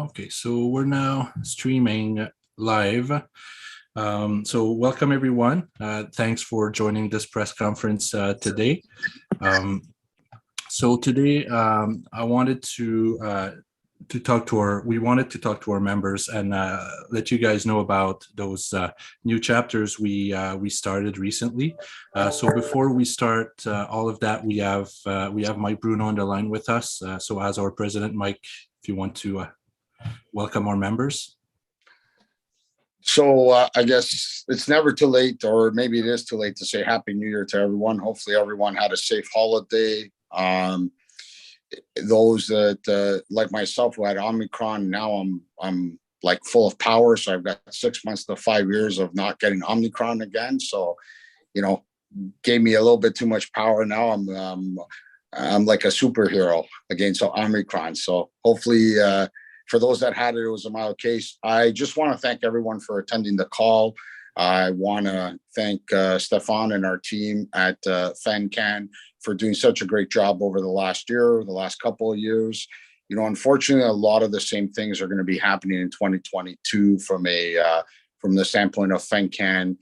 Okay, so we're now streaming live. So welcome everyone. Thanks for joining this press conference today. Um, so today I wanted to talk to our members and let you guys know about those new chapters we started recently. So before we start all of that, we have Mike Bruno on the line with us. So as our president, Mike, if you want to welcome our members. So I guess it's never too late, or maybe it is too late to say Happy New Year to everyone. Hopefully everyone had a safe holiday. Those that like myself who had Omicron, now I'm like full of power. So I've got 6 months to 5 years of not getting Omicron again. So, gave me a little bit too much power. Now I'm like a superhero against Omicron. So hopefully for those that had it, it was a mild case. I just want to thank everyone for attending the call. I want to thank Stefan and our team at FenCan for doing such a great job over the last year, the last couple of years. Unfortunately, a lot of the same things are going to be happening in 2022 from the standpoint of FenCan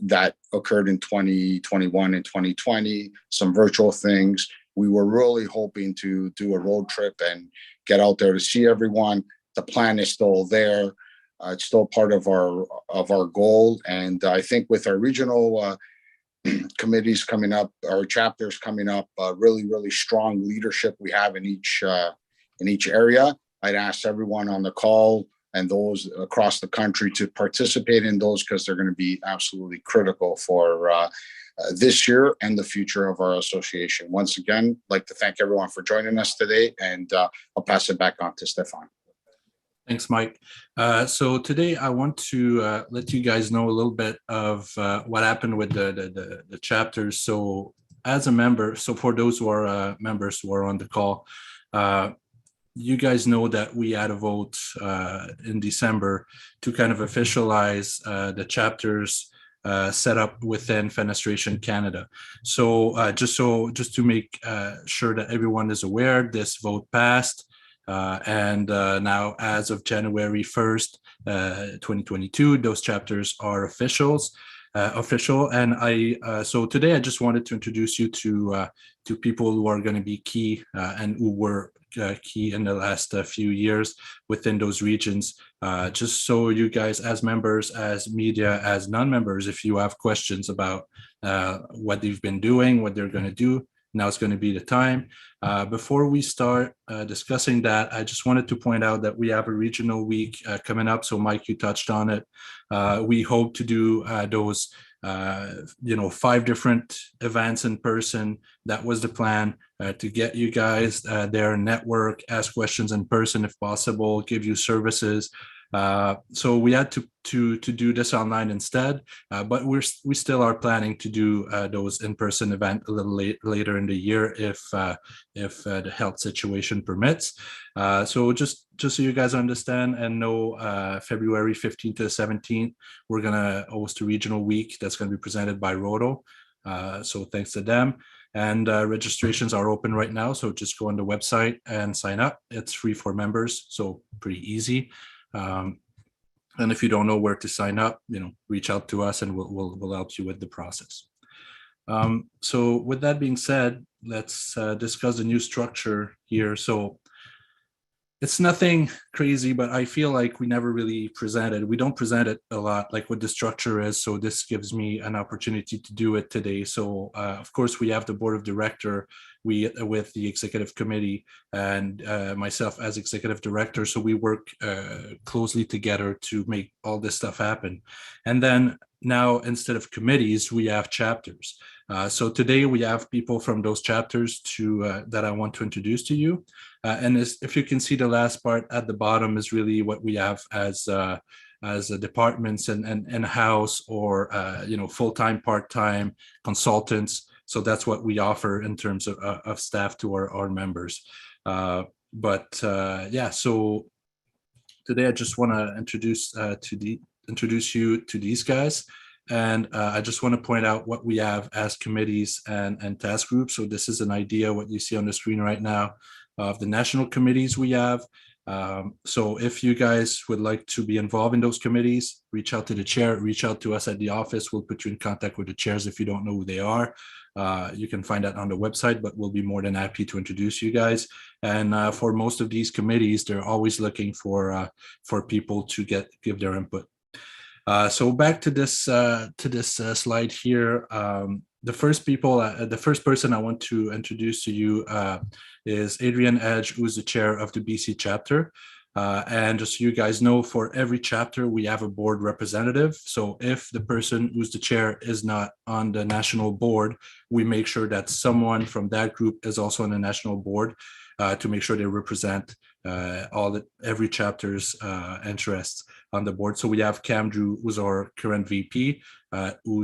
that occurred in 2021 and 2020, some virtual things. We were really hoping to do a road trip and get out there to see everyone. The plan is still there. It's still part of our goal. And I think with our regional committees coming up, our chapters coming up, really, really strong leadership we have in each area, I'd ask everyone on the call and those across the country to participate in those because they're going to be absolutely critical for this year and the future of our association. Once again, I'd like to thank everyone for joining us today, and I'll pass it back on to Stefan. Thanks, Mike. So today I want to let you guys know a little bit of what happened with the chapters. So as a member, so for those who are members who are on the call, you guys know that we had a vote in December to kind of officialize the chapters set up within Fenestration Canada. So just to make sure that everyone is aware, this vote passed. And now, as of January 1st, 2022, those chapters are official. And so today I just wanted to introduce you to people who are going to be key and who were key in the last few years within those regions. Just so you guys, as members, as media, as non-members, if you have questions about what they've been doing, what they're going to do, now's going to be the time. Before we start discussing that, I just wanted to point out that we have a regional week coming up. So Mike, you touched on it. We hope to do those 5 different events in person. That was the plan, to get you guys there, network, ask questions in person if possible, give you services. So we had to do this online instead, but we still are planning to do those in-person event a little later in the year if the health situation permits. So just so you guys understand and know, February 15th to 17th, we're gonna host a regional week that's going to be presented by Roto. So thanks to them. And registrations are open right now, so just go on the website and sign up. It's free for members, so pretty easy. And if you don't know where to sign up, reach out to us and we'll help you with the process. So with that being said, let's discuss the new structure here. So it's nothing crazy, but I feel like we never really we don't present it a lot, like what the structure is. So this gives me an opportunity to do it today. So of course we have the board of director, with the executive committee, and myself as executive director. So we work closely together to make all this stuff happen. And then now, instead of committees, we have chapters. So today we have people from those chapters that I want to introduce to you. And if you can see, the last part at the bottom is really what we have as departments and in-house or full-time, part-time consultants. So that's what we offer in terms of staff to our members. So today I just want to introduce you to these guys. And I just want to point out what we have as committees and task groups. So this is an idea, what you see on the screen right now, of the national committees we have. So if you guys would like to be involved in those committees, reach out to the chair, reach out to us at the office. We'll put you in contact with the chairs if you don't know who they are. You can find that on the website, but we'll be more than happy to introduce you guys. And for most of these committees, they're always looking for people to give their input. So back to this slide here. The first person I want to introduce to you is Adrian Edge, who's the chair of the BC chapter. And just so you guys know, for every chapter, we have a board representative. So if the person who's the chair is not on the national board, we make sure that someone from that group is also on the national board to make sure they represent every chapter's interests on the board. So we have Cam Drew, who's our current VP, who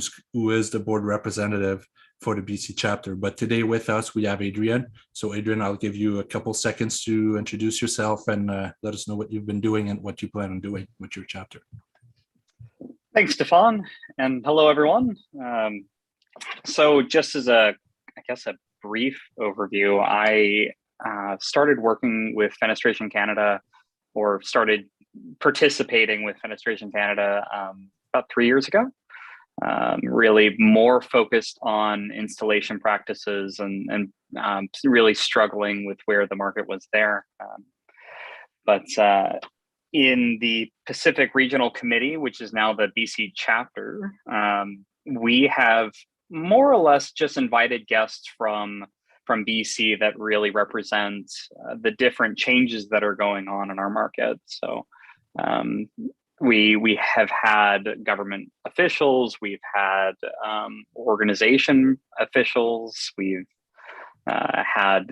is the board representative for the BC chapter. But today with us, we have Adrian. So Adrian, I'll give you a couple seconds to introduce yourself and let us know what you've been doing and what you plan on doing with your chapter. Thanks, Stefan, and hello, everyone. So just as a brief overview, I started working with Fenestration Canada, or started participating with Fenestration Canada about 3 years ago. Really more focused on installation practices and really struggling with where the market was there. But in the Pacific Regional Committee, which is now the BC chapter, we have more or less just invited guests from BC that really represent the different changes that are going on in our market. So we have had government officials, we've had organization officials, we've had,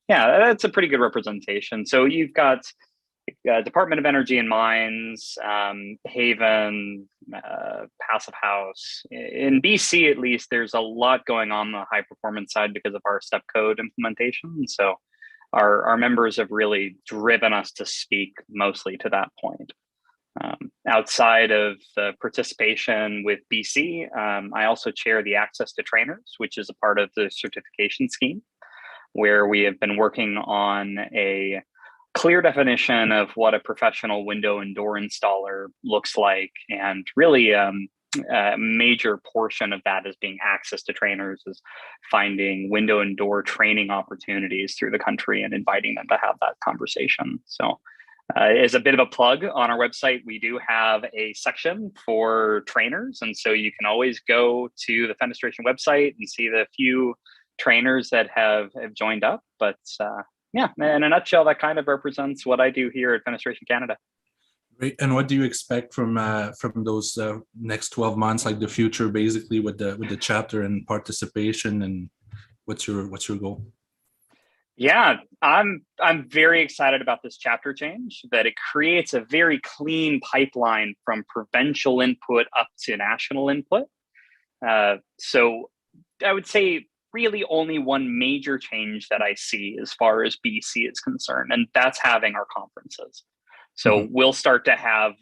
that's a pretty good representation. So you've got Department of Energy and Mines, Haven, Passive House. In BC, at least, there's a lot going on the high performance side because of our step code implementation. So our members have really driven us to speak mostly to that point. Outside of the participation with BC, I also chair the Access to Trainers, which is a part of the certification scheme, where we have been working on a clear definition of what a professional window and door installer looks like. And really a major portion of that is being access to trainers, is finding window and door training opportunities through the country and inviting them to have that conversation. So as a bit of a plug, on our website, we do have a section for trainers. And so you can always go to the Fenestration website and see the few trainers that have joined up. But yeah, in a nutshell, that kind of represents what I do here at Fenestration Canada. Great. And what do you expect from those next 12 months, like the future, basically with the chapter and participation, and what's your goal? Yeah, I'm very excited about this chapter change, that it creates a very clean pipeline from provincial input up to national input. So I would say really only one major change that I see as far as BC is concerned, and that's having our conferences. So we'll start to have,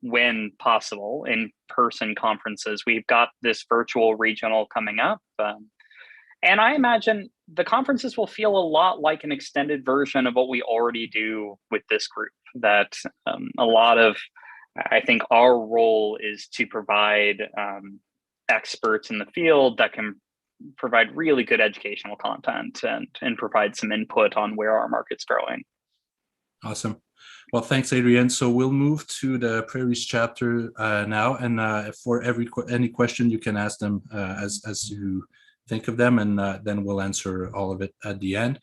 when possible, in-person conferences. We've got this virtual regional coming up. And I imagine the conferences will feel a lot like an extended version of what we already do with this group. That a lot of, I think our role is to provide experts in the field that can provide really good educational content and provide some input on where our market's growing. Awesome. Well, thanks, Adrian. So we'll move to the Prairies chapter now, and for any question you can ask them as you think of them, and then we'll answer all of it at the end.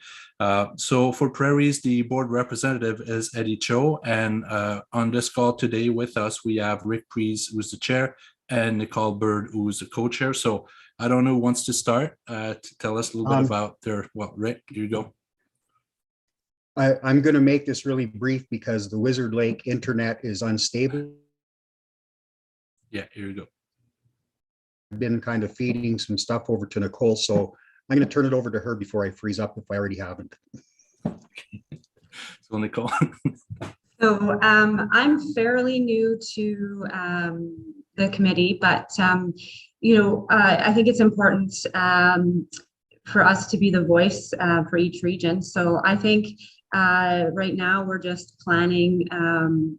So for Prairies, the board representative is Eddie Cho, and on this call today with us, we have Rick Prees, who's the chair, and Nicole Bird, who's the co-chair. So I don't know who wants to start to tell us a little bit about their, well, Rick, here you go. I'm going to make this really brief because the Wizard Lake internet is unstable. Yeah, here you go. I've been kind of feeding some stuff over to Nicole, so I'm going to turn it over to her before I freeze up if I already haven't. So Nicole. So I'm fairly new to the committee, but I think it's important for us to be the voice for each region. So I think Right now, we're just planning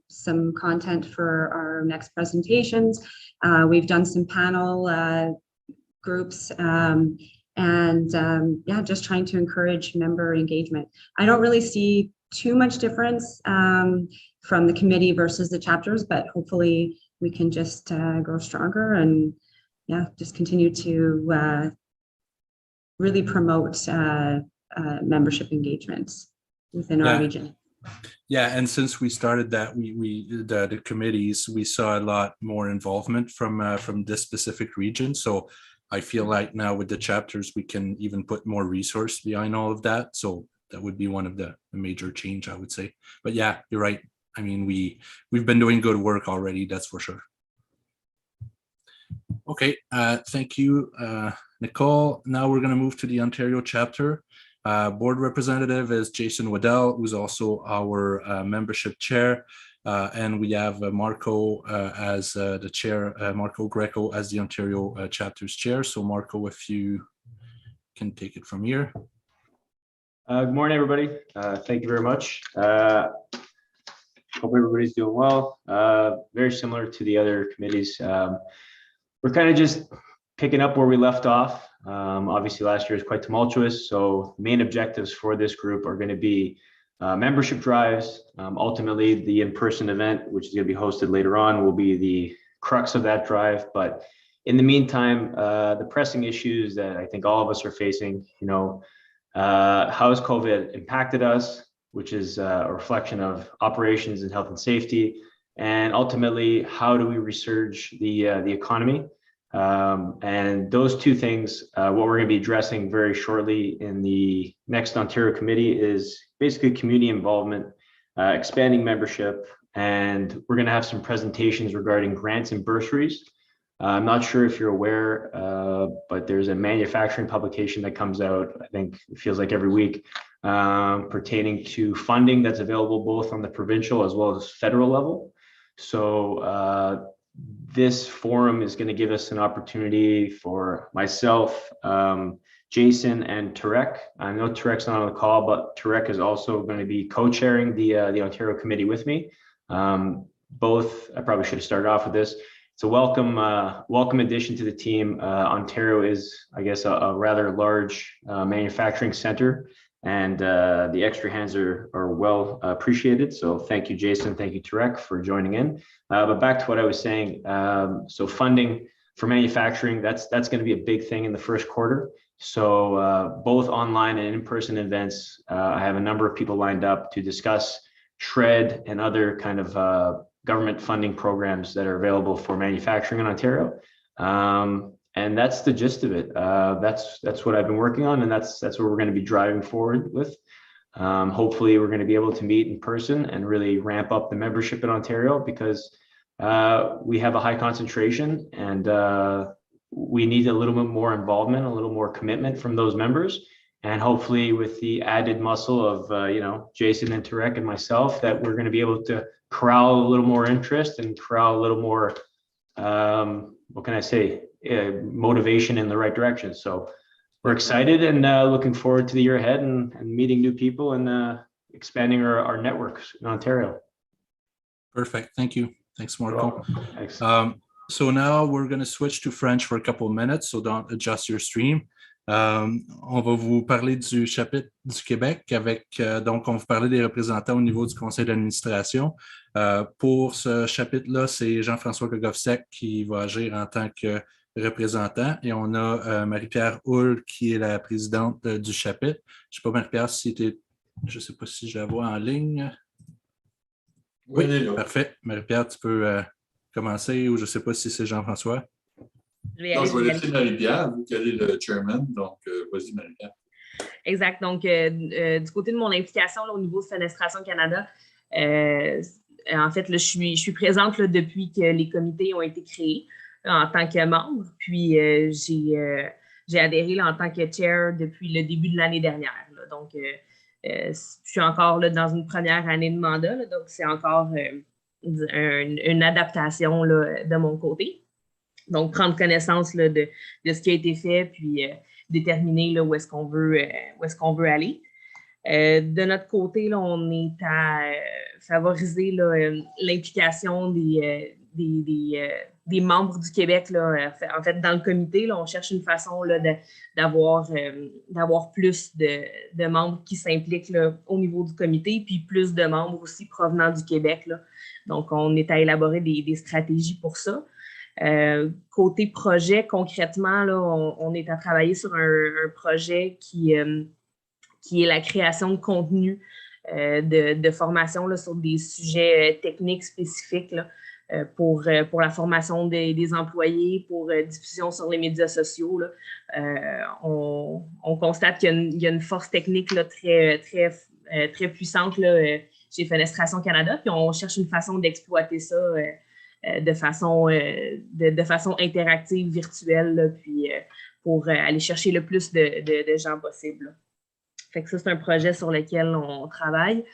some content for our next presentations. We've done some panel groups yeah, just trying to encourage member engagement. I don't really see too much difference from the committee versus the chapters, but hopefully we can just grow stronger and yeah, just continue to really promote membership engagements within our region. Yeah, and since we started that, the committees, we saw a lot more involvement from this specific region. So I feel like now with the chapters, we can even put more resource behind all of that. So that would be one of the major change, I would say. But yeah, you're right. I mean, we've been doing good work already, that's for sure. Okay, thank you, Nicole. Now we're going to move to the Ontario chapter. Board representative is Jason Waddell, who's also our membership chair. And we have Marco as the chair, Marco Greco as the Ontario chapter's chair. So Marco, if you can take it from here. Good morning, everybody. Thank you very much. Hope everybody's doing well. Very similar to the other committees. We're kind of just picking up where we left off. Obviously, last year was quite tumultuous. So main objectives for this group are going to be membership drives. Ultimately, the in-person event, which is going to be hosted later on, will be the crux of that drive. But in the meantime, the pressing issues that I think all of us are facing, how has COVID impacted us, which is a reflection of operations and health and safety, and ultimately, how do we resurge the economy? And those two things, what we're going to be addressing very shortly in the next Ontario committee is basically community involvement, expanding membership, and we're going to have some presentations regarding grants and bursaries. I'm not sure if you're aware, but there's a manufacturing publication that comes out, I think it feels like every week, pertaining to funding that's available both on the provincial as well as federal level. So this forum is going to give us an opportunity for myself, Jason, and Tarek. I know Tarek's not on the call, but Tarek is also going to be co-chairing the Ontario committee with me. Both, I probably should have started off with this. It's a welcome addition to the team. Ontario is, I guess, a rather large manufacturing center, and the extra hands are well appreciated. So thank you, Jason. Thank you, Tarek, for joining in. But back to what I was saying. So funding for manufacturing, that's going to be a big thing in the first quarter. So both online and in-person events, I have a number of people lined up to discuss SHRED and other kind of government funding programs that are available for manufacturing in Ontario. And that's the gist of it. That's what I've been working on, and that's what we're going to be driving forward with. Hopefully, we're going to be able to meet in person and really ramp up the membership in Ontario, because we have a high concentration, and we need a little bit more involvement, a little more commitment from those members. And hopefully, with the added muscle of Jason and Tarek and myself, that we're going to be able to corral a little more interest and corral a little more, what can I say, motivation in the right direction. So we're excited and looking forward to the year ahead and meeting new people and expanding our networks in Ontario. Perfect. Thank you. Thanks, Marco. Thanks. So now we're going to switch to French for a couple of minutes, so don't adjust your stream. On va vous parler du chapitre du Québec donc on va vous parler des représentants au niveau du conseil d'administration. Pour ce chapitre-là, c'est Jean-François Kogovsek qui va agir en tant que représentant, et on a Marie-Pierre Houle qui est la présidente du chapitre. Je ne sais pas, Marie-Pierre, je ne sais pas si je la vois en ligne. Oui, parfait. Marie-Pierre, tu peux commencer, ou je ne sais pas si c'est Jean-François. Je vais laisser Marie-Pierre, vous qui êtes le chairman, donc vas-y Marie-Pierre. Exact. Donc, du côté de mon implication là, au niveau de Fenestration Canada, en fait, là, je suis présente là, depuis que les comités ont été créés en tant que membre. Puis, j'ai adhéré là, en tant que chair depuis le début de l'année dernière. Là. Donc, je suis encore là, dans une première année de mandat. Là, donc, c'est encore une adaptation là, de mon côté. Donc, prendre connaissance là, de ce qui a été fait, puis déterminer là, où est-ce qu'on veut aller. De notre côté, là, on est à favoriser l'implication des membres du Québec. Là, en fait, dans le comité, là, on cherche une façon là, d'avoir plus de membres qui s'impliquent là, au niveau du comité, puis plus de membres aussi provenant du Québec. Là. Donc, on est à élaborer des stratégies pour ça. Côté projet, concrètement, là, on est à travailler sur un projet qui est la création de contenu de formation là, sur des sujets techniques spécifiques là, pour la formation des employés, pour diffusion sur les médias sociaux. Là. On constate qu'il y a une force technique là, très puissante là, chez Fenestration Canada, puis on cherche une façon d'exploiter ça de façon interactive, virtuelle, là, puis pour aller chercher le plus de gens possible. Là. Fait que ça, c'est un projet sur lequel on travaille.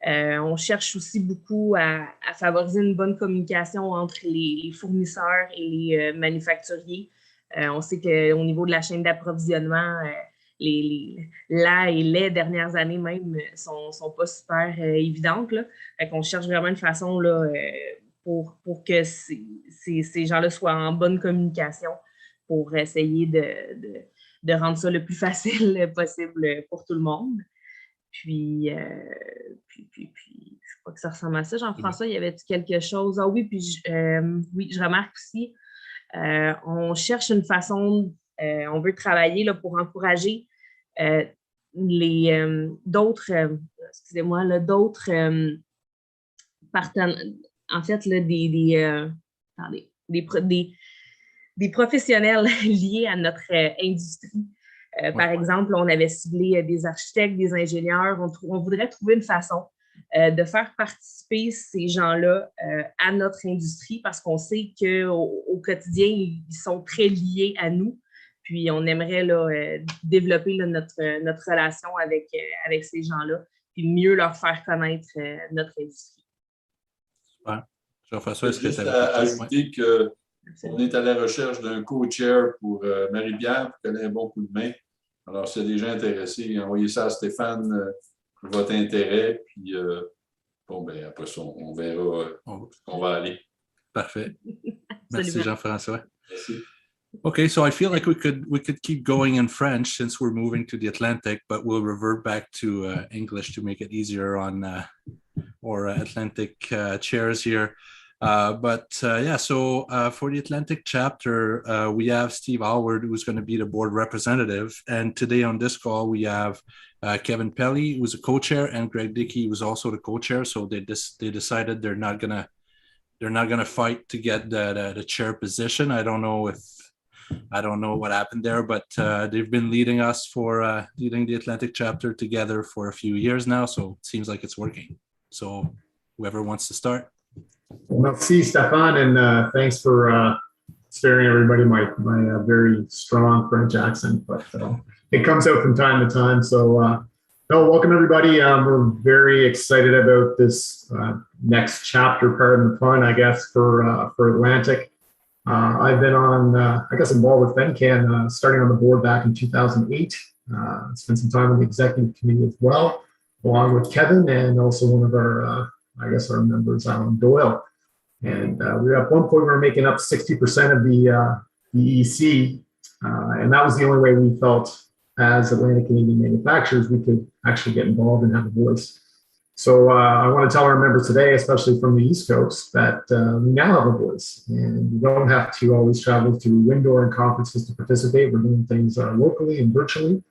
On cherche aussi beaucoup à favoriser une bonne communication entre les fournisseurs et les manufacturiers. On sait qu'au niveau de la chaîne d'approvisionnement, les dernières années même sont pas super évidentes. Là. Fait qu'on cherche vraiment une façon là, pour que ces gens-là soient en bonne communication pour essayer de rendre ça le plus facile possible pour tout le monde. Puis je crois que ça ressemble à ça. Jean-François, il y avait-tu quelque chose? Ah oui, puis je remarque aussi, on cherche une façon, on veut travailler là, pour encourager d'autres partenaires, en fait, là, des professionnels liés à notre industrie. Par exemple, on avait ciblé des architectes, des ingénieurs. On voudrait trouver une façon de faire participer ces gens-là à notre industrie parce qu'on sait qu'au quotidien, ils sont très liés à nous. Puis, on aimerait là, développer là, notre relation avec ces gens-là puis mieux leur faire connaître notre industrie. Super. Jean-François, est-ce que tu as ajouté qu'on est à la recherche d'un co-chair pour Marie-Pierre qui connaît un bon coup de main. Alors, s'il y a des gens intéressés, envoyez ça à Stéphane pour votre intérêt. Puis, après ça, on verra où on va aller. Parfait. Merci, Jean-François. Merci. Okay, so I feel like we could keep going in French since we're moving to the Atlantic, but we'll revert back to English to make it easier on our Atlantic chairs here. So for the Atlantic chapter, we have Steve Alward, who's going to be the board representative. And today on this call, we have Kevin Pelly, who's a co-chair, and Greg Dickey, who's also the co-chair. So they decided they're not gonna fight to get the chair position. I don't know what happened there, but they've been leading the Atlantic chapter together for a few years now. So it seems like it's working. So whoever wants to start. Well, merci, Stéphane, and thanks for sparing everybody my very strong French accent, but it comes out from time to time. So, welcome everybody. We're very excited about this next chapter, pardon the pun, I guess, for Atlantic. I've been involved with FenCan starting on the board back in 2008. Spent some time on the executive committee as well, along with Kevin and also one of our members, Alan Doyle. And we were at one point, we were making up 60% of the EEC. And that was the only way we felt as Atlantic Canadian manufacturers, we could actually get involved and have a voice. So I want to tell our members today, especially from the East Coast, that we now have a voice and we don't have to always travel to Windor and conferences to participate. We're doing things locally and virtually.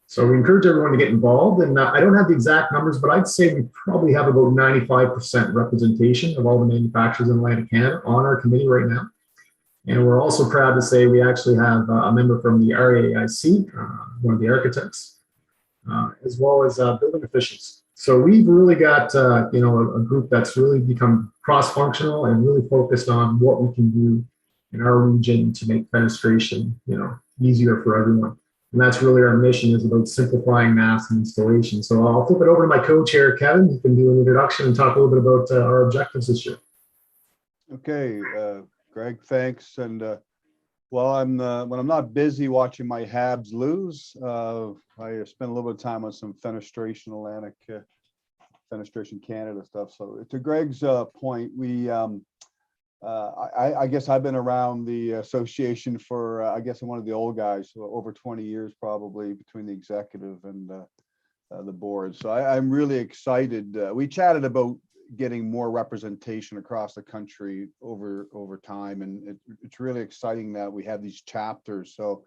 So we encourage everyone to get involved. And I don't have the exact numbers, but I'd say we probably have about 95% representation of all the manufacturers in Atlantic Canada on our committee right now. And we're also proud to say we actually have a member from the RAIC, one of the architects, as well as building officials. So we've really got a group that's really become cross-functional and really focused on what we can do in our region to make fenestration, easier for everyone. And that's really our mission, is about simplifying mass and installation. So I'll flip it over to my co-chair, Kevin. You can do an introduction and talk a little bit about our objectives this year. Okay, Greg, thanks. And Well, when I'm not busy watching my Habs lose, I spend a little bit of time on some Fenestration Atlantic, Fenestration Canada stuff. So to Greg's point, I guess I've been around the association for, I guess I'm one of the old guys, so over 20 years probably between the executive and the board. So I'm really excited. We chatted about getting more representation across the country over time, and it's really exciting that we have these chapters. So,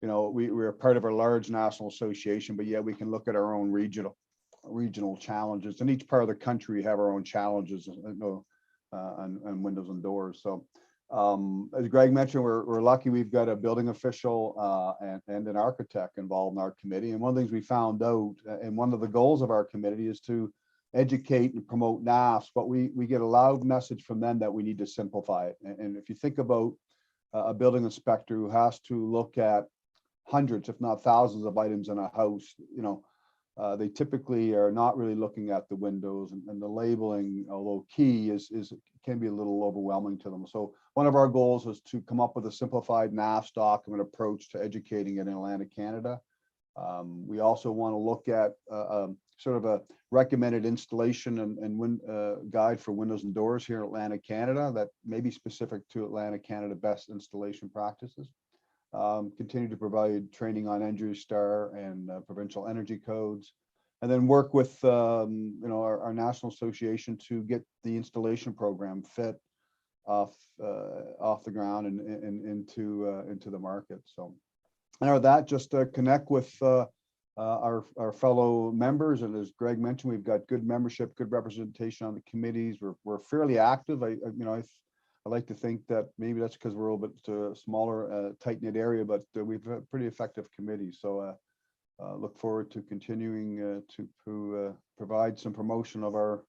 you know, we're part of a large national association, but yet we can look at our own regional challenges. In each part of the country, we have our own challenges, you know, on windows and doors. So as Greg mentioned, we're lucky we've got a building official and an architect involved in our committee. And one of the things we found out, and one of the goals of our committee, is to educate and promote NAFs, but we get a loud message from them that we need to simplify it. And if you think about a building inspector who has to look at hundreds, if not thousands of items in a house, you know, they typically are not really looking at the windows, and the labeling, although key, can be a little overwhelming to them. So one of our goals was to come up with a simplified NAFs document approach to educating in Atlantic Canada. We also want to look at sort of a recommended installation and guide for windows and doors here in Atlantic Canada that may be specific to Atlantic Canada best installation practices. Continue to provide training on Energy Star and provincial energy codes, and then work with you know, our national association to get the installation program fit off the ground and into the market. So, and with that, just to connect with our fellow members, and as Greg mentioned, we've got good membership, good representation on the committees. We're fairly active. I like to think that maybe that's because we're a little bit smaller, tight-knit area, but we've a pretty effective committee. So look forward to continuing to provide some promotion of our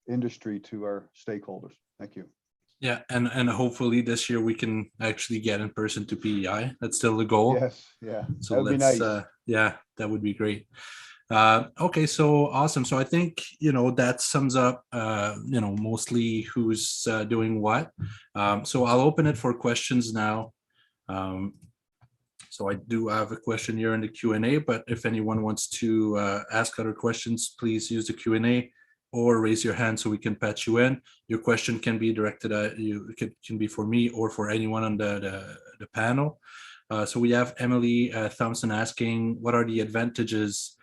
industry to our stakeholders. Thank you. Yeah, and hopefully this year we can actually get in person to PEI. That's still the goal. Yes, yeah. So that would be nice. Yeah, that would be great. Okay, so awesome. So I think, you know, that sums up, you know, mostly who's doing what. So I'll open it for questions now. So I do have a question here in the Q&A, but if anyone wants to ask other questions, please use the Q&A or raise your hand so we can patch you in. Your question can be directed at you, it can be for me or for anyone on the panel. So we have Emily Thompson asking, what are the advantages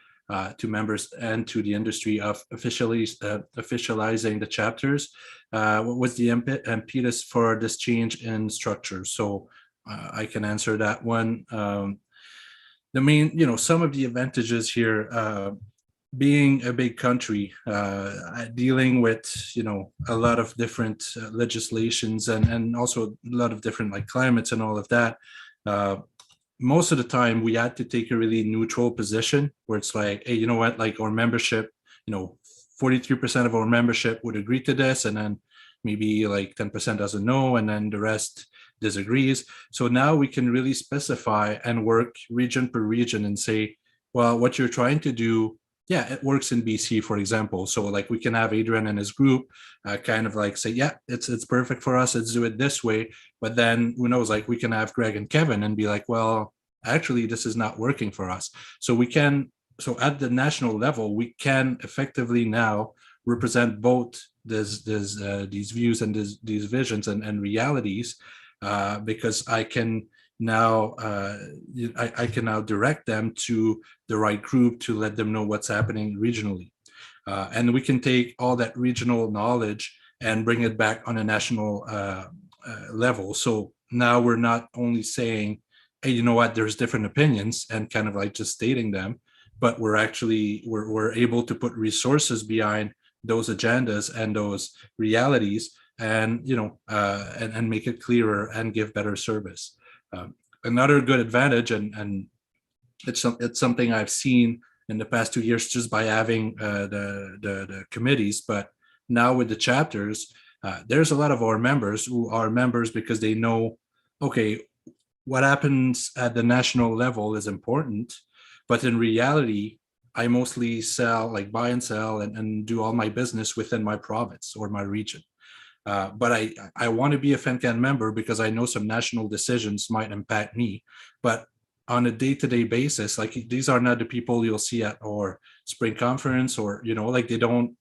to members and to the industry of officializing the chapters? What was the impetus for this change in structure? So I can answer that one. The main, you know, some of the advantages here, being a big country, dealing with, you know, a lot of different legislations and also a lot of different like climates and all of that. Most of the time we had to take a really neutral position where it's like, hey, you know what, like our membership, you know, 43% of our membership would agree to this, and then maybe like 10% doesn't know, and then the rest disagrees. So now we can really specify and work region per region and say, well, what you're trying to do, yeah, it works in BC, for example. So like we can have Adrian and his group kind of like say, yeah, it's perfect for us. Let's do it this way. But then who knows, like we can have Greg and Kevin and be like, well, actually, this is not working for us. So we can, so at the national level, we can effectively now represent both these views and these visions and realities, because I can now I can now direct them to the right group to let them know what's happening regionally, and we can take all that regional knowledge and bring it back on a national level. So now we're not only saying, hey, you know what, there's different opinions and kind of like just stating them, but we're actually we're able to put resources behind those agendas and those realities, and you know and make it clearer and give better service. Another good advantage, and it's something I've seen in the past 2 years just by having the committees, but now with the chapters, there's a lot of our members who are members because they know, okay, what happens at the national level is important, but in reality, I mostly sell, like buy and sell and do all my business within my province or my region. But I want to be a FENCAN member because I know some national decisions might impact me. But on a day-to-day basis, like these are not the people you'll see at our spring conference, or like they don't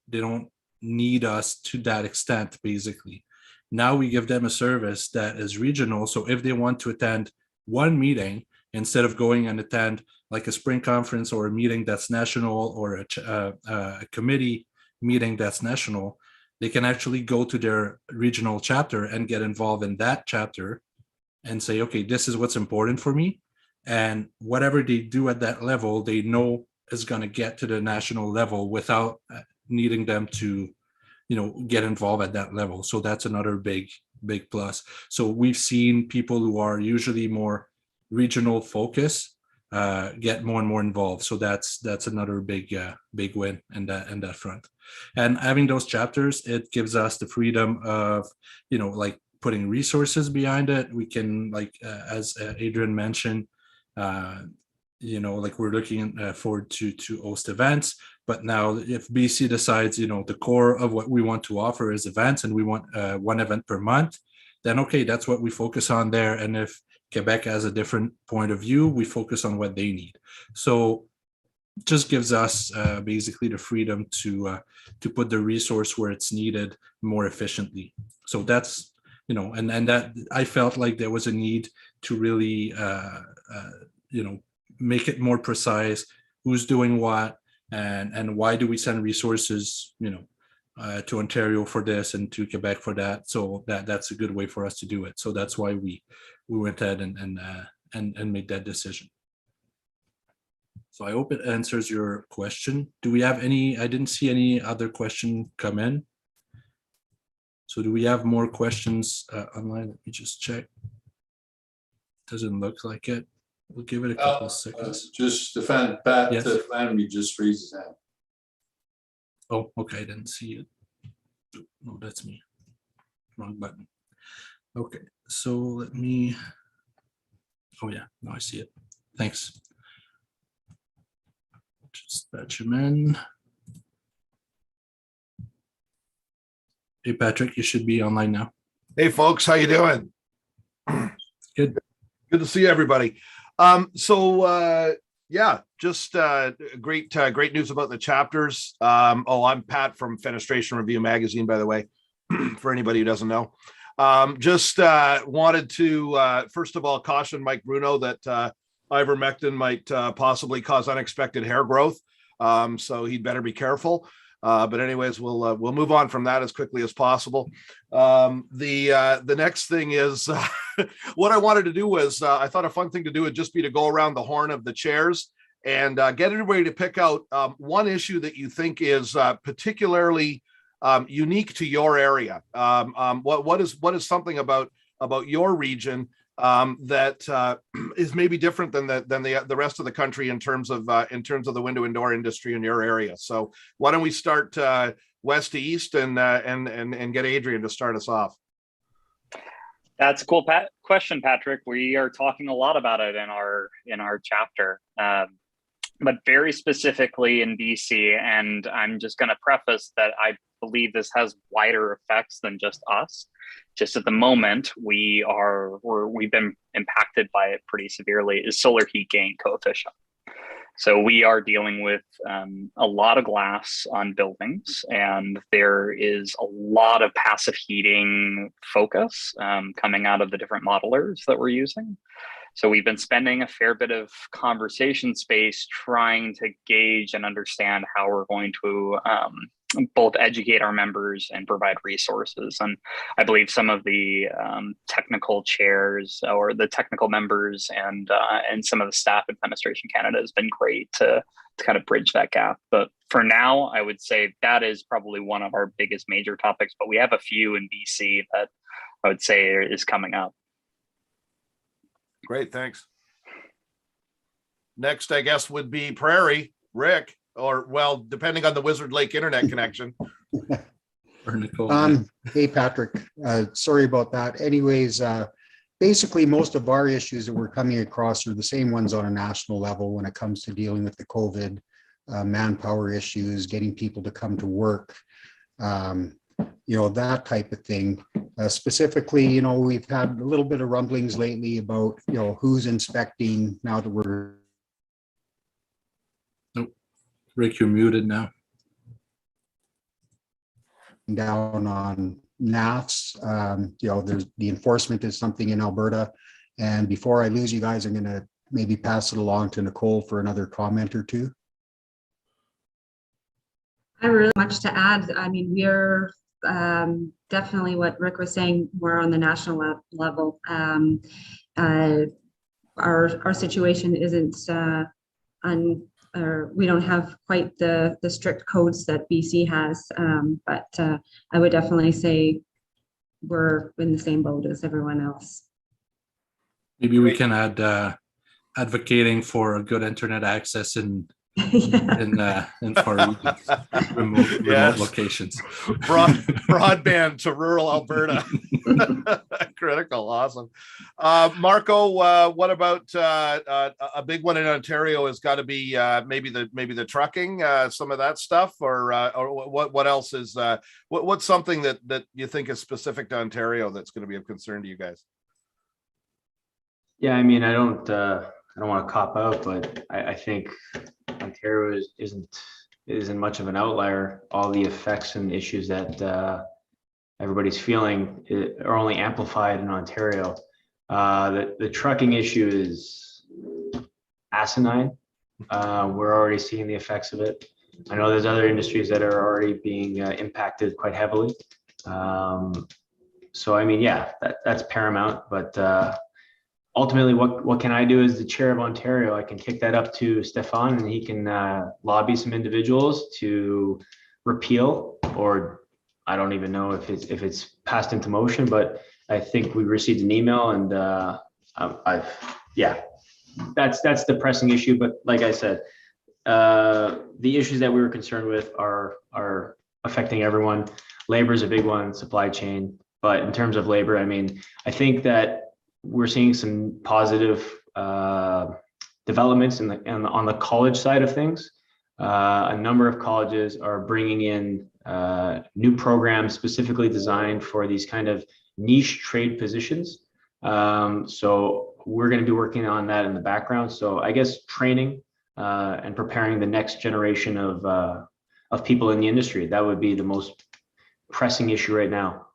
need us to that extent. Basically, now we give them a service that is regional. So if they want to attend one meeting instead of going and attend like a spring conference or a meeting that's national, or a committee meeting that's national, they can actually go to their regional chapter and get involved in that chapter and say, okay, this is what's important for me. And whatever they do at that level, they know is going to get to the national level without needing them to, get involved at that level. So that's another big plus. So we've seen people who are usually more regional focus get more and more involved. So that's another big win in that front. And having those chapters, it gives us the freedom of, like putting resources behind it. We can, like as Adrian mentioned, like we're looking forward to host events. But now if BC decides, the core of what we want to offer is events, and we want one event per month, then okay, that's what we focus on there. And if Quebec has a different point of view, we focus on what they need. So just gives us basically the freedom to put the resource where it's needed more efficiently. So that's, and that I felt like there was a need to really, make it more precise, who's doing what, and why do we send resources, to Ontario for this and to Quebec for that. So that's a good way for us to do it. So that's why we went ahead and made that decision. So I hope it answers your question. Do we have any? I didn't see any other question come in. So do we have more questions online? Let me just check. Doesn't look like it. We'll give it a couple of seconds. Just Stefan, Pat Yes. Flannery just raised his hand. Oh, okay. I didn't see it. No, that's me. Wrong button. Okay. So let me. Oh yeah. Now I see it. Thanks. Just batch him in. Hey Patrick, you should be online now. Hey folks, how you doing? Good. Good to see everybody. Yeah, just great news about the chapters. I'm Pat from Fenestration Review Magazine, by the way, for anybody who doesn't know. Just wanted to first of all caution Mike Bruno that ivermectin might possibly cause unexpected hair growth, so he'd better be careful. But anyways, we'll move on from that as quickly as possible. The next thing is what I wanted to do was I thought a fun thing to do would just be to go around the horn of the chairs and get everybody to pick out one issue that you think is particularly unique to your area. What is something about your region that is maybe different than the rest of the country in terms of the window and door industry in your area. So why don't we start west to east and get Adrian to start us off. That's a cool question, Patrick. We are talking a lot about it in our chapter, but very specifically in BC. And I'm just going to preface that I believe this has wider effects than just us. Just at the moment, we've been impacted by it pretty severely, is solar heat gain coefficient. So we are dealing with a lot of glass on buildings, and there is a lot of passive heating focus coming out of the different modelers that we're using. So we've been spending a fair bit of conversation space trying to gauge and understand how we're going to both educate our members and provide resources. And I believe some of the technical chairs or the technical members and some of the staff at Fenestration Canada has been great to kind of bridge that gap. But for now, I would say that is probably one of our biggest major topics, but we have a few in BC that I would say is coming up. Great, thanks. Next, I guess, would be Prairie, Rick, or well, depending on the Wizard Lake internet connection. Hey, Patrick, sorry about that. Anyways, basically, most of our issues that we're coming across are the same ones on a national level when it comes to dealing with the COVID manpower issues, getting people to come to work. that type of thing. Specifically, we've had a little bit of rumblings lately about, who's inspecting now that we're. Nope. Rick, you're muted now. Down on NAFs, there's the enforcement is something in Alberta. And before I lose you guys, I'm going to maybe pass it along to Nicole for another comment or two. I really much to add. I mean, we're definitely what Rick was saying, more on the national level. Our situation isn't or we don't have quite the strict codes that BC has, but I would definitely say we're in the same boat as everyone else. Maybe we can add advocating for a good internet access in far regions, remote locations. Broadband to rural Alberta. Critical. Awesome. Marco, what about a big one in Ontario has got to be maybe the trucking, some of that stuff, or what else is what's something that you think is specific to Ontario that's going to be of concern to you guys? Yeah, I mean, I don't want to cop out, but I think Ontario isn't much of an outlier. All the effects and issues that everybody's feeling are only amplified in Ontario. The trucking issue is asinine. We're already seeing the effects of it. I know there's other industries that are already being impacted quite heavily. So I mean, yeah, that's paramount. But ultimately, what can I do as the chair of Ontario? I can kick that up to Stefan, and he can lobby some individuals to repeal, or I don't even know if it's passed into motion, but I think we received an email, and that's the pressing issue. But like I said, the issues that we were concerned with are affecting everyone. Labor is a big one, supply chain. But in terms of labor, I mean, I think that we're seeing some positive developments on the college side of things. A number of colleges are bringing in new programs specifically designed for these kind of niche trade positions. So we're going to be working on that in the background. So I guess training and preparing the next generation of people in the industry, that would be the most pressing issue right now.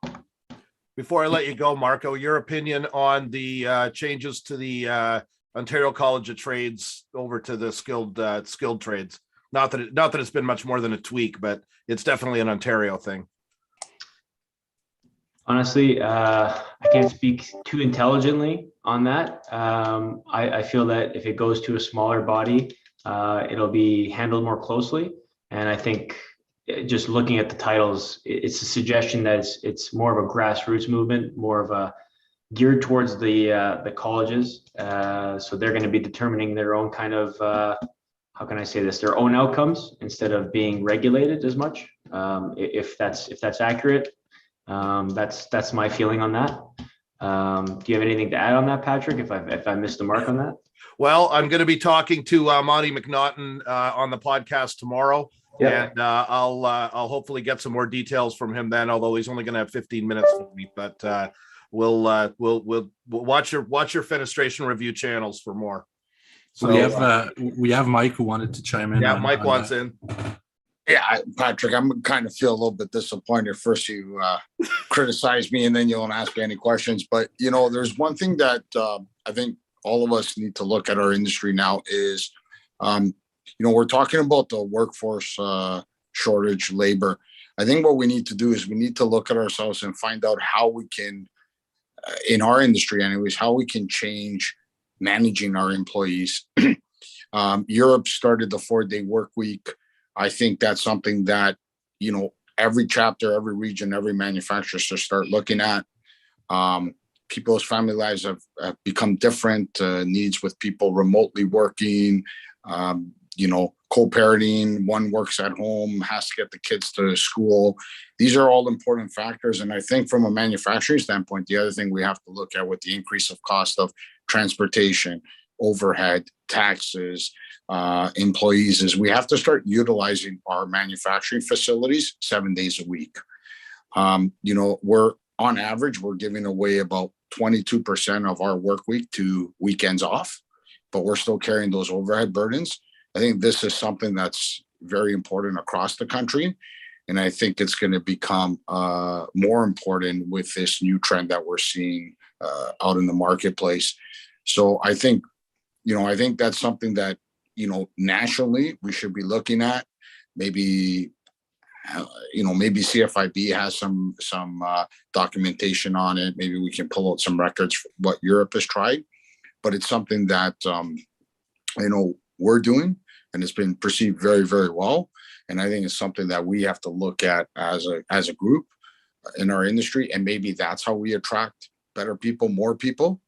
Before I let you go, Marco, your opinion on the changes to the Ontario College of Trades over to the skilled trades. Not that it's been much more than a tweak, but it's definitely an Ontario thing. Honestly, I can't speak too intelligently on that. I feel that if it goes to a smaller body, it'll be handled more closely. And I think just looking at the titles, it's a suggestion that it's more of a grassroots movement, more of a geared towards the colleges. So they're going to be determining their own kind of, how can I say this, their own outcomes instead of being regulated as much. If that's accurate, that's my feeling on that. Do you have anything to add on that, Patrick? If I missed the mark on that? Well, I'm going to be talking to Monty McNaughton on the podcast tomorrow. Yeah. And I'll hopefully get some more details from him then, although he's only going to have 15 minutes for me. But we'll watch your Fenestration review channels for more. So we have Mike who wanted to chime in. Yeah, Mike wants in. Yeah, Patrick, I'm kind of feel a little bit disappointed. First, you criticize me, and then you don't ask me any questions. But there's one thing that I think all of us need to look at our industry now is. We're talking about the workforce shortage, labor. I think what we need to do is we need to look at ourselves and find out how we can, in our industry anyways, how we can change managing our employees. Europe started the 4-day work week. I think that's something that, every chapter, every region, every manufacturer should start looking at. People's family lives have become different, needs with people remotely working, co-parenting, one works at home, has to get the kids to school. These are all important factors. And I think from a manufacturing standpoint, the other thing we have to look at with the increase of cost of transportation, overhead, taxes, employees, is we have to start utilizing our manufacturing facilities 7 days a week. We're on average, we're giving away about 22% of our work week to weekends off, but we're still carrying those overhead burdens. I think this is something that's very important across the country. And I think it's going to become more important with this new trend that we're seeing out in the marketplace. So I think that's something that, nationally we should be looking at. Maybe CFIB has some documentation on it. Maybe we can pull out some records for what Europe has tried, but it's something that we're doing, and it's been perceived very, very well. And I think it's something that we have to look at as a group in our industry, and maybe that's how we attract better people, more people,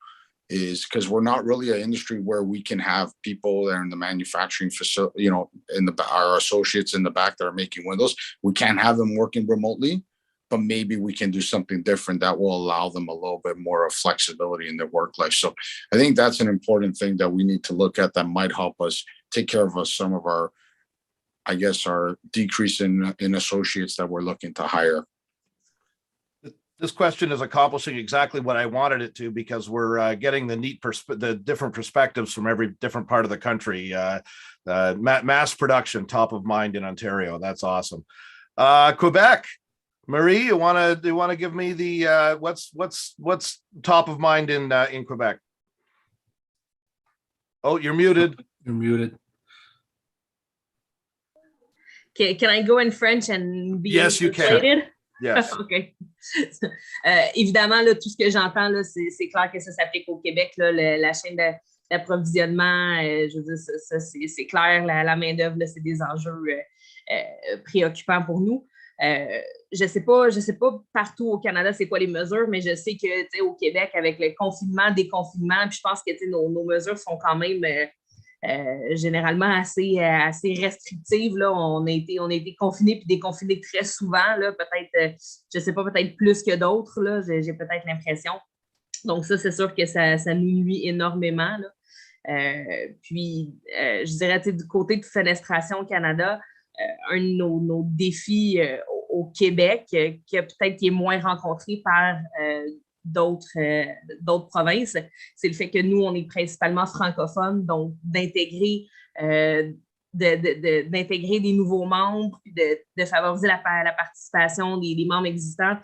is because we're not really an industry where we can have people that are in the manufacturing facility, our associates in the back that are making windows. We can't have them working remotely, but maybe we can do something different that will allow them a little bit more of flexibility in their work life. So I think that's an important thing that we need to look at that might help us take care of some of our decrease in associates that we're looking to hire. This question is accomplishing exactly what I wanted it to, because we're getting the different perspectives from every different part of the country. Mass production top of mind in Ontario. That's awesome. Quebec, Marie, you want to give me the what's top of mind in Quebec? Oh, you're muted. You're muted. Can I go in French and be Yes, you can. Yes. OK. Évidemment, là, tout ce que j'entends, là, c'est clair que ça s'applique au Québec. Là, la chaîne d'approvisionnement, je veux dire, ça, c'est clair. La main-d'œuvre, c'est des enjeux préoccupants pour nous. Je sais pas partout au Canada c'est quoi les mesures, mais je sais que au Québec, avec le confinement, déconfinement, puis je pense que nos mesures sont quand même généralement assez restrictives. Là. On a été confinés puis déconfinés très souvent, là, peut-être, je sais pas, peut-être plus que d'autres, là, j'ai peut-être l'impression. Donc ça, c'est sûr que ça nous nuit énormément. Là. Puis, je dirais, du côté de Fenestration Canada, un de nos défis au Québec, qui est moins rencontré par d'autres provinces, c'est le fait que nous, on est principalement francophones, donc d'intégrer des nouveaux membres, puis de favoriser la participation des membres existants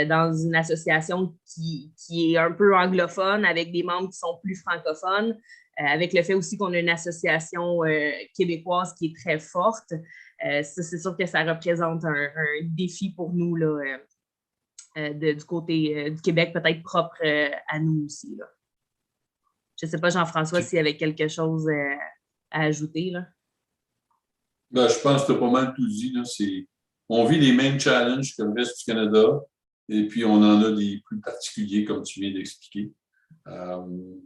dans une association qui est un peu anglophone, avec des membres qui sont plus francophones, avec le fait aussi qu'on a une association québécoise qui est très forte. Ça, c'est sûr que ça représente un défi pour nous, là, du côté du Québec, peut-être propre à nous aussi. Là. Je ne sais pas, Jean-François, s'il y avait quelque chose à ajouter. Là. Ben, je pense que tu as pas mal tout dit. Là. On vit les mêmes challenges que le reste du Canada, et puis on en a des plus particuliers, comme tu viens d'expliquer.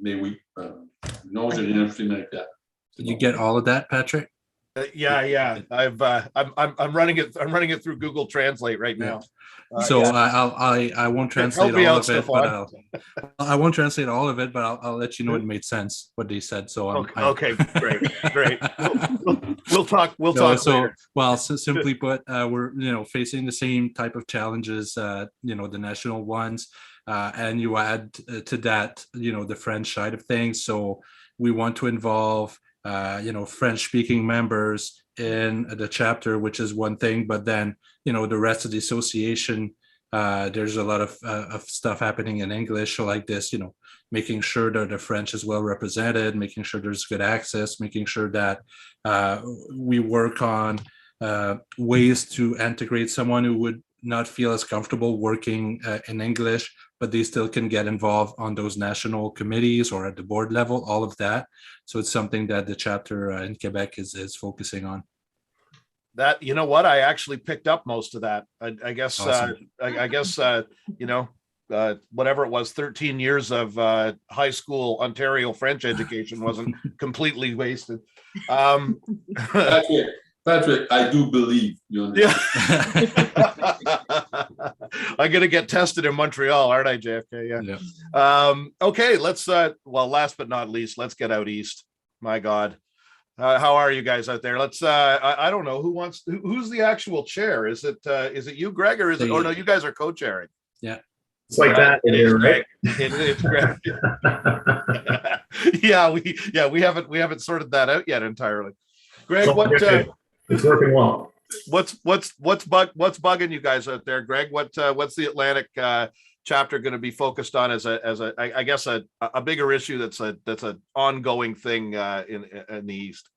Mais oui, non, j'ai rien ajouté, Marie-Pierre. Did you get all of that, Patrick? Yeah. I'm running it through Google Translate right now. So I won't translate all of it, but I won't translate all of it, but I'll let you know it made sense what they said. So okay, great. We'll talk. Later. Well, simply put, we're facing the same type of challenges, the national ones, and you add to that, the French side of things. So we want to involve French-speaking members in the chapter, which is one thing, but then, the rest of the association, there's a lot of stuff happening in English, so like this, making sure that the French is well represented, making sure there's good access, making sure that we work on ways to integrate someone who would not feel as comfortable working in English, but they still can get involved on those national committees or at the board level, all of that. So it's something that the chapter in Quebec is focusing on. That, what, I actually picked up most of that. I guess, awesome. I guess, whatever it was, 13 years of high school Ontario French education wasn't completely wasted. Patrick, I do believe you. Yeah. I'm gonna get tested in Montreal, aren't I, JFK? Yeah. Okay, let's last but not least, let's get out east. My God. How are you guys out there? Let's. I don't know who's the actual chair. Is it you, Greg, or is it? Or no, you guys are co-chairing. Yeah. It's like that. It is right? Greg. It's Greg. we haven't sorted that out yet entirely. Greg, it's working well. What's bugging you guys out there, Greg? What's the Atlantic chapter going to be focused on as I guess a bigger issue that's an ongoing thing in the East?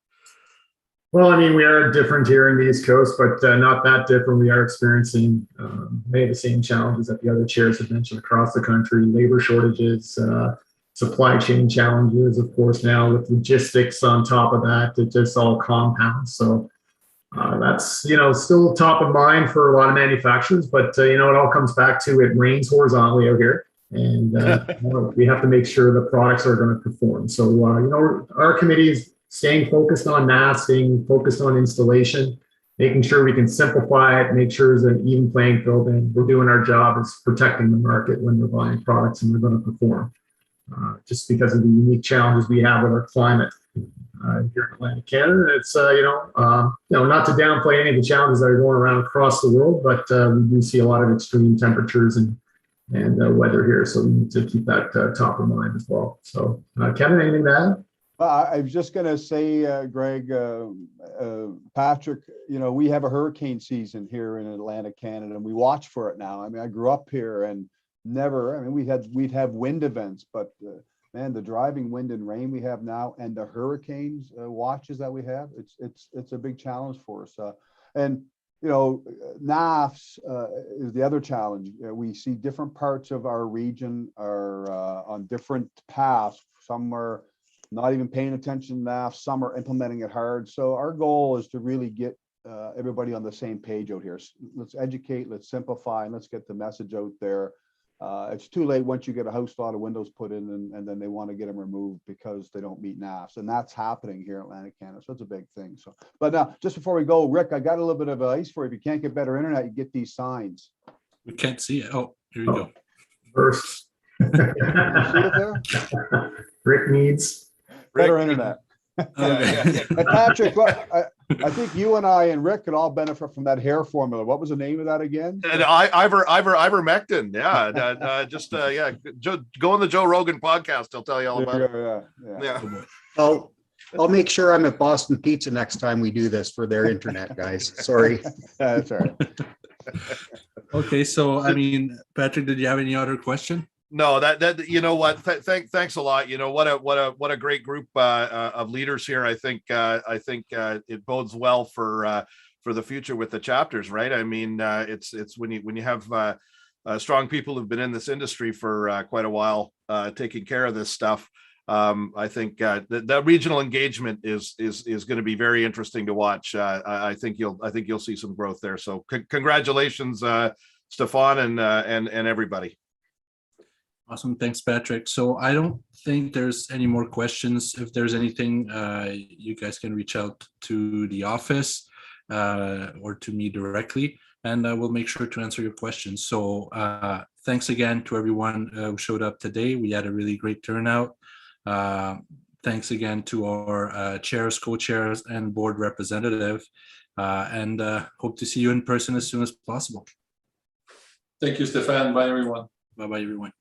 Well, I mean, we are different here in the East Coast, but not that different. We are experiencing many of the same challenges that the other chairs have mentioned across the country: labor shortages, supply chain challenges, of course, now with logistics on top of that, it just all compounds. So that's, still top of mind for a lot of manufacturers, but it all comes back to it rains horizontally out here, and we have to make sure the products are going to perform. So, our committee is staying focused on NAS, staying focused on installation, making sure we can simplify it, make sure there's an even playing field, and we're doing our job as protecting the market when we're buying products and they're going to perform. Just because of the unique challenges we have with our climate here in Atlantic Canada. It's, not to downplay any of the challenges that are going around across the world, but we do see a lot of extreme temperatures and weather here. So we need to keep that top of mind as well. So Kevin, anything to add? I was just going to say, Greg, Patrick, we have a hurricane season here in Atlantic Canada, and we watch for it now. I mean, I grew up here and we'd have wind events, but man, the driving wind and rain we have now, and the hurricanes watches that we have, it's a big challenge for us. And NAFs is the other challenge. We see different parts of our region are on different paths. Some are not even paying attention to NAFs, some are implementing it hard. So our goal is to really get everybody on the same page out here. Let's educate, let's simplify, and let's get the message out there. It's too late once you get a house lot of windows put in and then they want to get them removed because they don't meet NAFs, and that's happening here in Atlantic Canada. So it's a big thing. So, but now just before we go, Rick, I got a little bit of advice for you. If you can't get better internet, you get these signs. We can't see it. Oh, here you go. First. You see it there? Rick needs better internet. Okay. And Patrick, I think you and I and Rick could all benefit from that hair formula. What was the name of that again? And ivermectin. Yeah, go on the Joe Rogan podcast. He'll tell you all about it. Yeah. I'll make sure I'm at Boston Pizza next time we do this for their internet, guys. Sorry. That's all right. Okay, so Patrick, did you have any other question? No, that you know what? Thanks a lot. What a great group of leaders here. I think it bodes well for the future with the chapters, right? I mean, it's when you have strong people who've been in this industry for quite a while, taking care of this stuff. I think the regional engagement is going to be very interesting to watch. I think you'll see some growth there. So congratulations, Stefan and everybody. Awesome. Thanks, Patrick. So I don't think there's any more questions. If there's anything, you guys can reach out to the office or to me directly, and we'll make sure to answer your questions. So thanks again to everyone who showed up today. We had a really great turnout. Thanks again to our chairs, co-chairs, and board representative, and hope to see you in person as soon as possible. Thank you, Stefan. Bye, everyone. Bye-bye, everyone.